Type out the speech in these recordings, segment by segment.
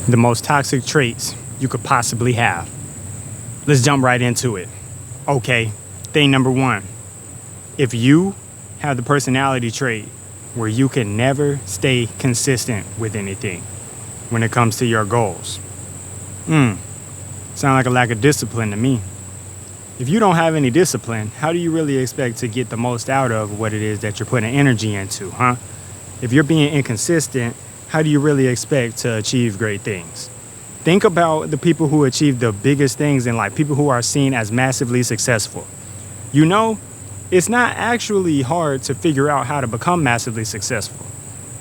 the most toxic traits you could possibly have. Let's jump right into it. Okay, thing number one. If you have the personality trait where you can never stay consistent with anything when it comes to your goals. Sound like a lack of discipline to me. If you don't have any discipline, how do you really expect to get the most out of what it is that you're putting energy into, huh? If you're being inconsistent, how do you really expect to achieve great things? Think about the people who achieve the biggest things in life, people who are seen as massively successful. You know, it's not actually hard to figure out how to become massively successful.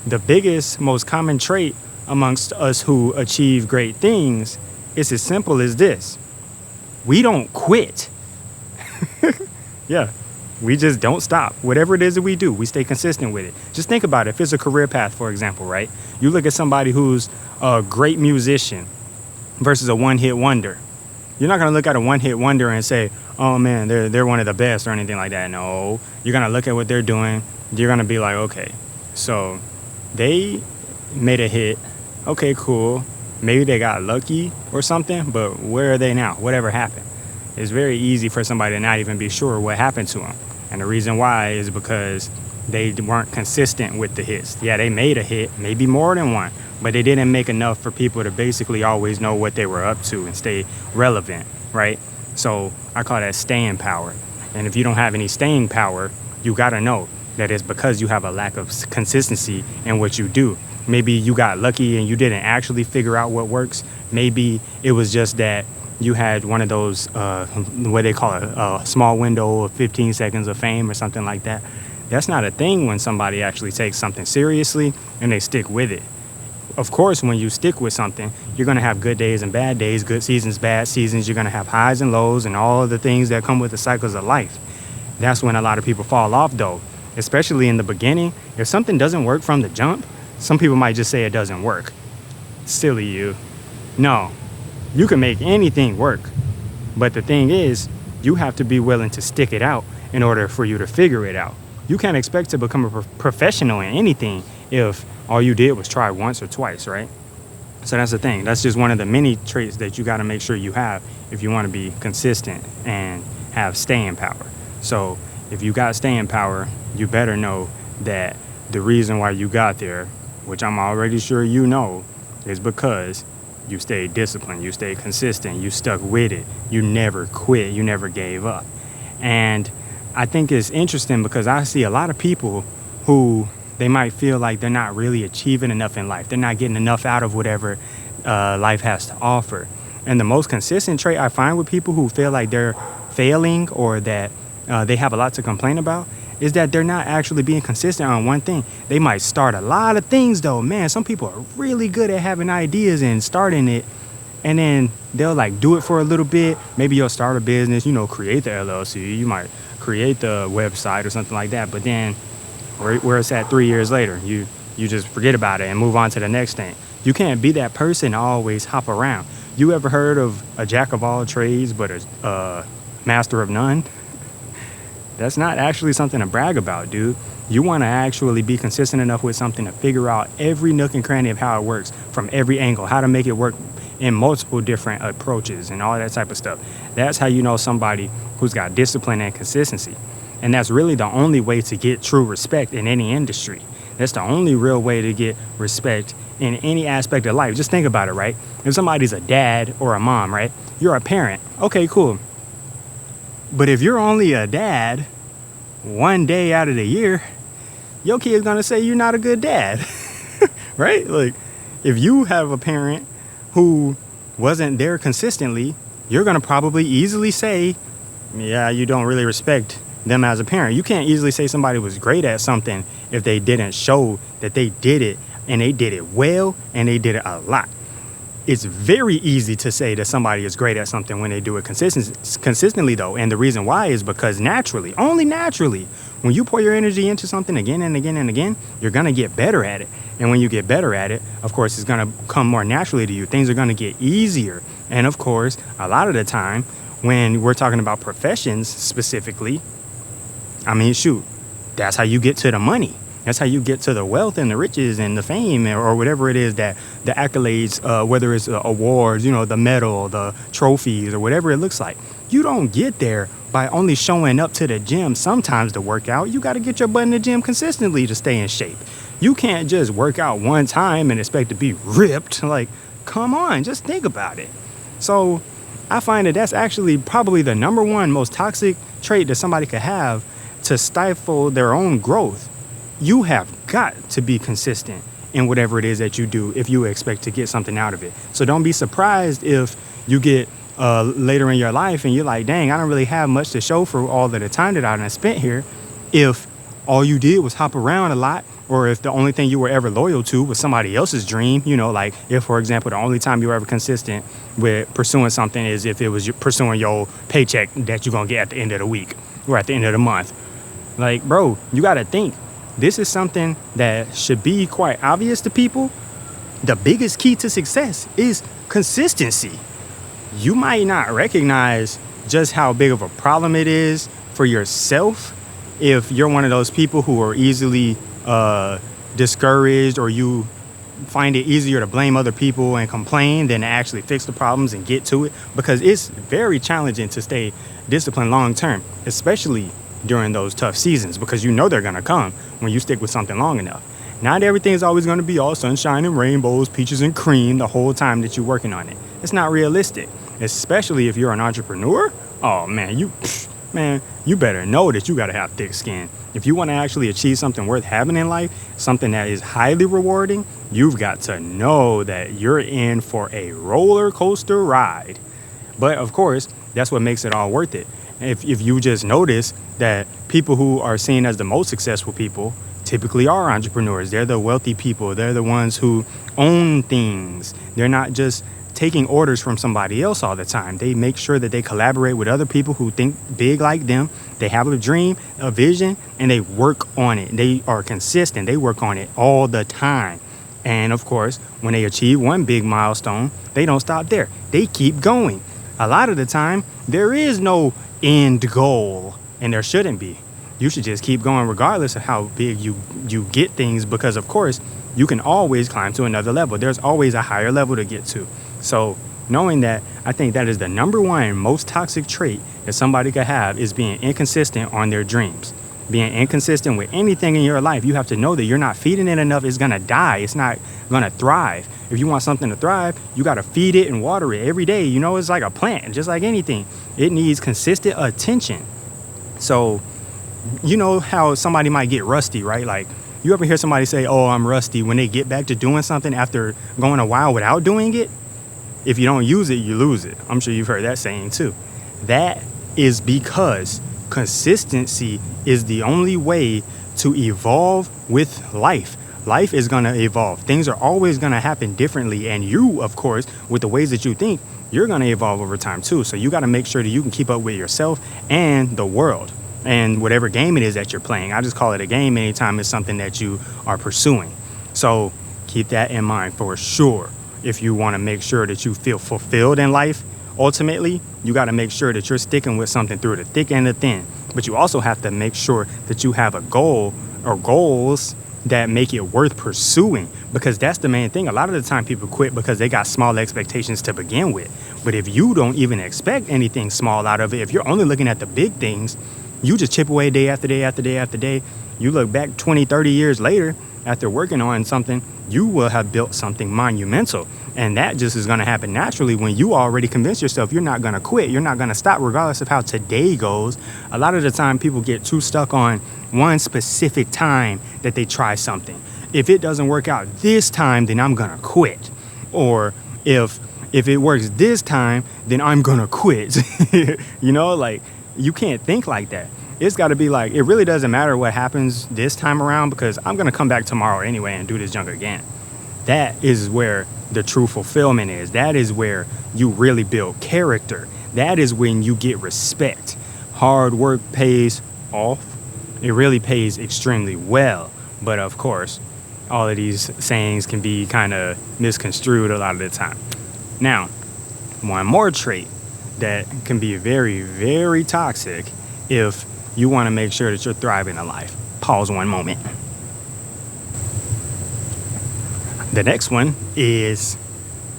The biggest, most common trait amongst us who achieve great things is as simple as this. We don't quit. Yeah, we just don't stop. Whatever it is that we do, we stay consistent with it. Just think about it. If it's a career path, for example, right? You look at somebody who's a great musician versus a one-hit wonder. You're not going to look at a one-hit wonder and say, oh man, they're one of the best or anything like that. No, you're going to look at what they're doing. You're going to be like, okay, so they made a hit. Okay, cool. Maybe they got lucky or something, but where are they now? Whatever happened? It's very easy for somebody to not even be sure what happened to them. And the reason why is because they weren't consistent with the hits. Yeah, they made a hit, maybe more than one, but they didn't make enough for people to basically always know what they were up to and stay relevant, right? So I call that staying power. And if you don't have any staying power, you got to know that it's because you have a lack of consistency in what you do. Maybe you got lucky and you didn't actually figure out what works. Maybe it was just that you had one of those, what they call it, a small window of 15 seconds of fame or something like that. That's not a thing when somebody actually takes something seriously and they stick with it. Of course, when you stick with something, you're going to have good days and bad days, good seasons, bad seasons. You're going to have highs and lows and all of the things that come with the cycles of life. That's when a lot of people fall off, though, especially in the beginning. If something doesn't work from the jump, some people might just say it doesn't work. Silly you. No, you can make anything work. But the thing is, you have to be willing to stick it out in order for you to figure it out. You can't expect to become a professional in anything if all you did was try once or twice, right? So that's the thing. That's just one of the many traits that you got to make sure you have if you want to be consistent and have staying power. So if you got staying power, you better know that the reason why you got there, which I'm already sure you know, is because you stayed disciplined, you stayed consistent, you stuck with it, you never quit, you never gave up. And I think it's interesting because I see a lot of people who they might feel like they're not really achieving enough in life. They're not getting enough out of whatever life has to offer. And the most consistent trait I find with people who feel like they're failing or that they have a lot to complain about is that they're not actually being consistent on one thing. They might start a lot of things though. Man, some people are really good at having ideas and starting it. And then they'll like do it for a little bit. Maybe you'll start a business, create the LLC. You might create the website or something like that. But then where it's at 3 years later, you just forget about it and move on to the next thing. You can't be that person to always hop around. You ever heard of a jack of all trades but a master of none? That's not actually something to brag about, dude. You want to actually be consistent enough with something to figure out every nook and cranny of how it works from every angle, how to make it work in multiple different approaches and all that type of stuff. That's how you know somebody who's got discipline and consistency. And that's really the only way to get true respect in any industry. That's the only real way to get respect in any aspect of life. Just think about it, right? If somebody's a dad or a mom, right? You're a parent. Okay, cool. But if you're only a dad one day out of the year, your kid's gonna say you're not a good dad, right? Like, if you have a parent who wasn't there consistently, you're gonna probably easily say, yeah, you don't really respect them as a parent. You can't easily say somebody was great at something if they didn't show that they did it and they did it well and they did it a lot. It's very easy to say that somebody is great at something when they do it consistently, though. And the reason why is because naturally, only naturally, when you pour your energy into something again and again and again, you're going to get better at it. And when you get better at it, of course, it's going to come more naturally to you. Things are going to get easier. And of course, a lot of the time, when we're talking about professions specifically, I mean, shoot, that's how you get to the money. That's how you get to the wealth and the riches and the fame or whatever it is, that the accolades, whether it's awards, the medal, the trophies, or whatever it looks like. You don't get there by only showing up to the gym sometimes to work out. You got to get your butt in the gym consistently to stay in shape. You can't just work out one time and expect to be ripped. Like, come on, just think about it. So I find that that's actually probably the number one most toxic trait that somebody could have to stifle their own growth. You have got to be consistent in whatever it is that you do if you expect to get something out of it. So don't be surprised if you get later in your life and you're like, dang, I don't really have much to show for all of the time that I done spent here. If all you did was hop around a lot, or if the only thing you were ever loyal to was somebody else's dream, like if, for example, the only time you were ever consistent with pursuing something is if it was pursuing your paycheck that you're going to get at the end of the week or at the end of the month. Like, bro, you got to think. This is something that should be quite obvious to people. The biggest key to success is consistency. You might not recognize just how big of a problem it is for yourself if you're one of those people who are easily discouraged, or you find it easier to blame other people and complain than to actually fix the problems and get to it, because it's very challenging to stay disciplined long term, especially during those tough seasons, because they're going to come when you stick with something long enough. Not everything is always going to be all sunshine and rainbows, peaches and cream the whole time that you're working on it. It's not realistic, especially if you're an entrepreneur. Oh man, you better know that you got to have thick skin. If you want to actually achieve something worth having in life, something that is highly rewarding, you've got to know that you're in for a roller coaster ride. But of course, that's what makes it all worth it. If you just notice that people who are seen as the most successful people typically are entrepreneurs. They're the wealthy people. They're the ones who own things. They're not just taking orders from somebody else all the time. They make sure that they collaborate with other people who think big like them. They have a dream, a vision, and they work on it. They are consistent. They work on it all the time. And of course, when they achieve one big milestone, they don't stop there. They keep going. A lot of the time, there is no end goal, and there shouldn't be. You should just keep going regardless of how big you get things, because of course, you can always climb to another level. There's always a higher level to get to. So knowing that, I think that is the number one most toxic trait that somebody could have, is being inconsistent on their dreams. Being inconsistent with anything in your life. You have to know that you're not feeding it enough. It's going to die. It's not going to thrive. If you want something to thrive, you got to feed it and water it every day. It's like a plant, just like anything. It needs consistent attention. So, how somebody might get rusty, right? Like, you ever hear somebody say, oh, I'm rusty, when they get back to doing something after going a while without doing it? If you don't use it, you lose it. I'm sure you've heard that saying too. That is because consistency is the only way to evolve with life. Life is going to evolve. Things are always going to happen differently. And you, of course, with the ways that you think, you're going to evolve over time too. So you got to make sure that you can keep up with yourself and the world and whatever game it is that you're playing. I just call it a game anytime it's something that you are pursuing. So keep that in mind for sure. If you want to make sure that you feel fulfilled in life, ultimately, you got to make sure that you're sticking with something through the thick and the thin. But you also have to make sure that you have a goal or goals that make it worth pursuing, because that's the main thing. A lot of the time people quit because they got small expectations to begin with. But if you don't even expect anything small out of it, if you're only looking at the big things, you just chip away day after day after day after day. You look back 20, 30 years later, after working on something, you will have built something monumental. And that just is going to happen naturally when you already convince yourself you're not going to quit. You're not going to stop regardless of how today goes. A lot of the time people get too stuck on one specific time that they try something. If it doesn't work out this time, then I'm going to quit. Or if it works this time, then I'm going to quit. Like, you can't think like that. It's got to be like, it really doesn't matter what happens this time around, because I'm going to come back tomorrow anyway and do this junk again. That is where the true fulfillment is. That is where you really build character. That is when you get respect. Hard work pays off. It really pays extremely well. But of course, all of these sayings can be kind of misconstrued a lot of the time. Now, one more trait that can be very, very toxic if you want to make sure that you're thriving in life. Pause one moment. The next one is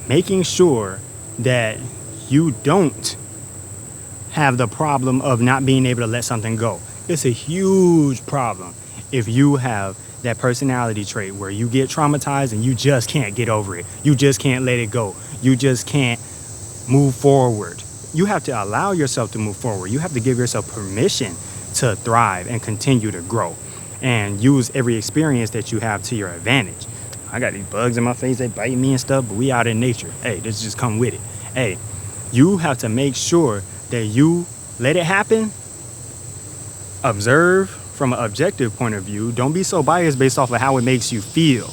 making sure that you don't have the problem of not being able to let something go. It's a huge problem if you have that personality trait where you get traumatized and you just can't get over it. You just can't let it go. You just can't move forward. You have to allow yourself to move forward. You have to give yourself permission to thrive and continue to grow and use every experience that you have to your advantage. I got these bugs in my face, they bite me and stuff, but we out in nature. Hey, this just come with it. Hey, you have to make sure that you let it happen. Observe from an objective point of view. Don't be so biased based off of how it makes you feel.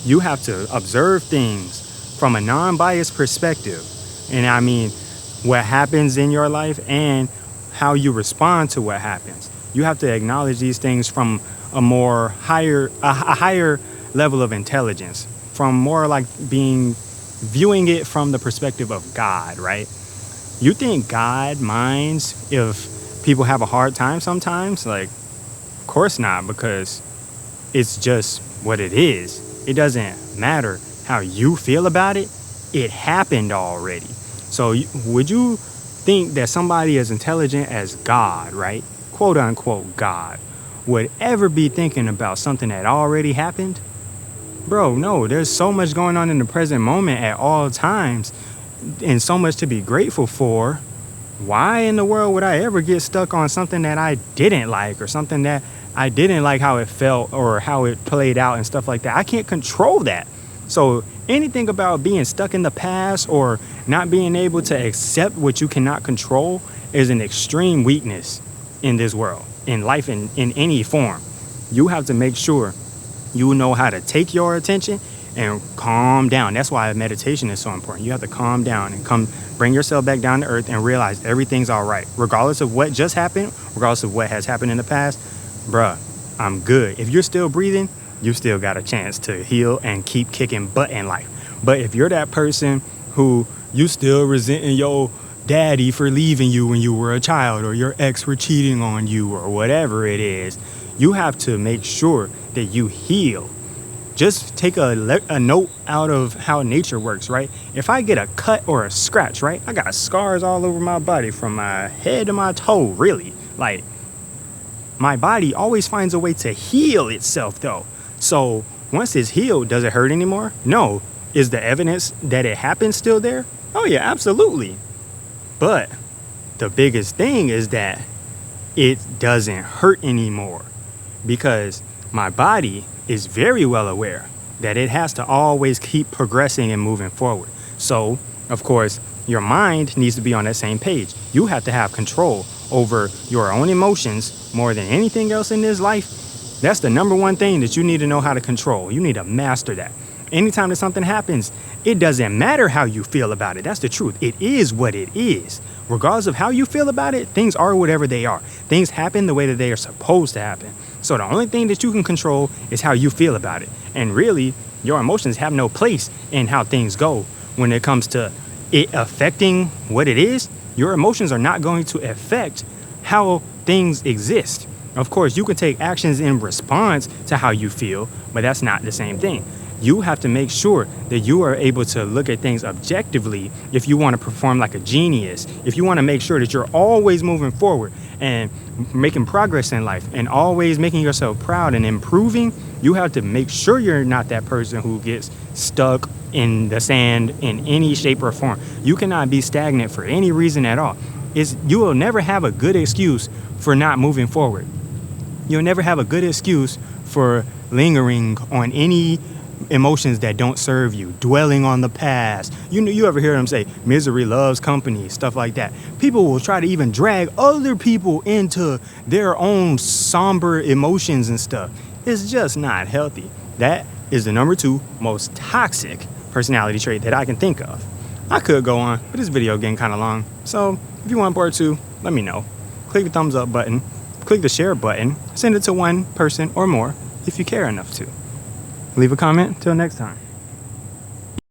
You have to observe things from a non-biased perspective. And I mean, what happens in your life and how you respond to what happens. You have to acknowledge these things from a higher level of intelligence, from more like viewing it from the perspective of God, right? You think God minds if people have a hard time sometimes? Like, of course not, because it's just what it is. It doesn't matter how you feel about it. It happened already. So would you think that somebody as intelligent as God, right, quote unquote God, would ever be thinking about something that already happened? Bro, no, there's so much going on in the present moment at all times and so much to be grateful for. Why in the world would I ever get stuck on something that I didn't like or something that I didn't like how it felt or how it played out and stuff like that? I can't control that. So anything about being stuck in the past or not being able to accept what you cannot control is an extreme weakness in this world, in life, in any form. You have to make sure you know how to take your attention and calm down. That's why meditation is so important. You have to calm down and bring yourself back down to earth and realize everything's all right. Regardless of what just happened, regardless of what has happened in the past, bruh, I'm good. If you're still breathing, you still got a chance to heal and keep kicking butt in life. But if you're that person who you still resenting your daddy for leaving you when you were a child, or your ex for cheating on you, or whatever it is, you have to make sure that you heal. Just take a note out of how nature works, right? If I get a cut or a scratch, right? I got scars all over my body from my head to my toe, really. Like, my body always finds a way to heal itself, though. So once it's healed, does it hurt anymore? No. Is the evidence that it happened still there? Oh, yeah, absolutely. But the biggest thing is that it doesn't hurt anymore, because my body is very well aware that it has to always keep progressing and moving forward. So, of course, your mind needs to be on that same page. You have to have control over your own emotions more than anything else in this life. That's the number one thing that you need to know how to control. You need to master that. Anytime that something happens, it doesn't matter how you feel about it. That's the truth. It is what it is. Regardless of how you feel about it, things are whatever they are. Things happen the way that they are supposed to happen. So the only thing that you can control is how you feel about it. And really, your emotions have no place in how things go. When it comes to it affecting what it is, your emotions are not going to affect how things exist. Of course, you can take actions in response to how you feel, but that's not the same thing. You have to make sure that you are able to look at things objectively if you want to perform like a genius, if you want to make sure that you're always moving forward and making progress in life and always making yourself proud and improving. You have to make sure you're not that person who gets stuck in the sand in any shape or form. You cannot be stagnant for any reason at all. You will never have a good excuse for not moving forward. You'll never have a good excuse for lingering on any emotions that don't serve you, dwelling on the past. You ever hear them say misery loves company, stuff like that. People will try to even drag other people into their own somber emotions and stuff. It's just not healthy. That is the number 2 most toxic personality trait that I can think of. I could go on, but this video getting kind of long. So if you want part 2, let me know. Click the thumbs up button, click the share button, send it to one person or more if you care enough to. Leave a comment. Till next time.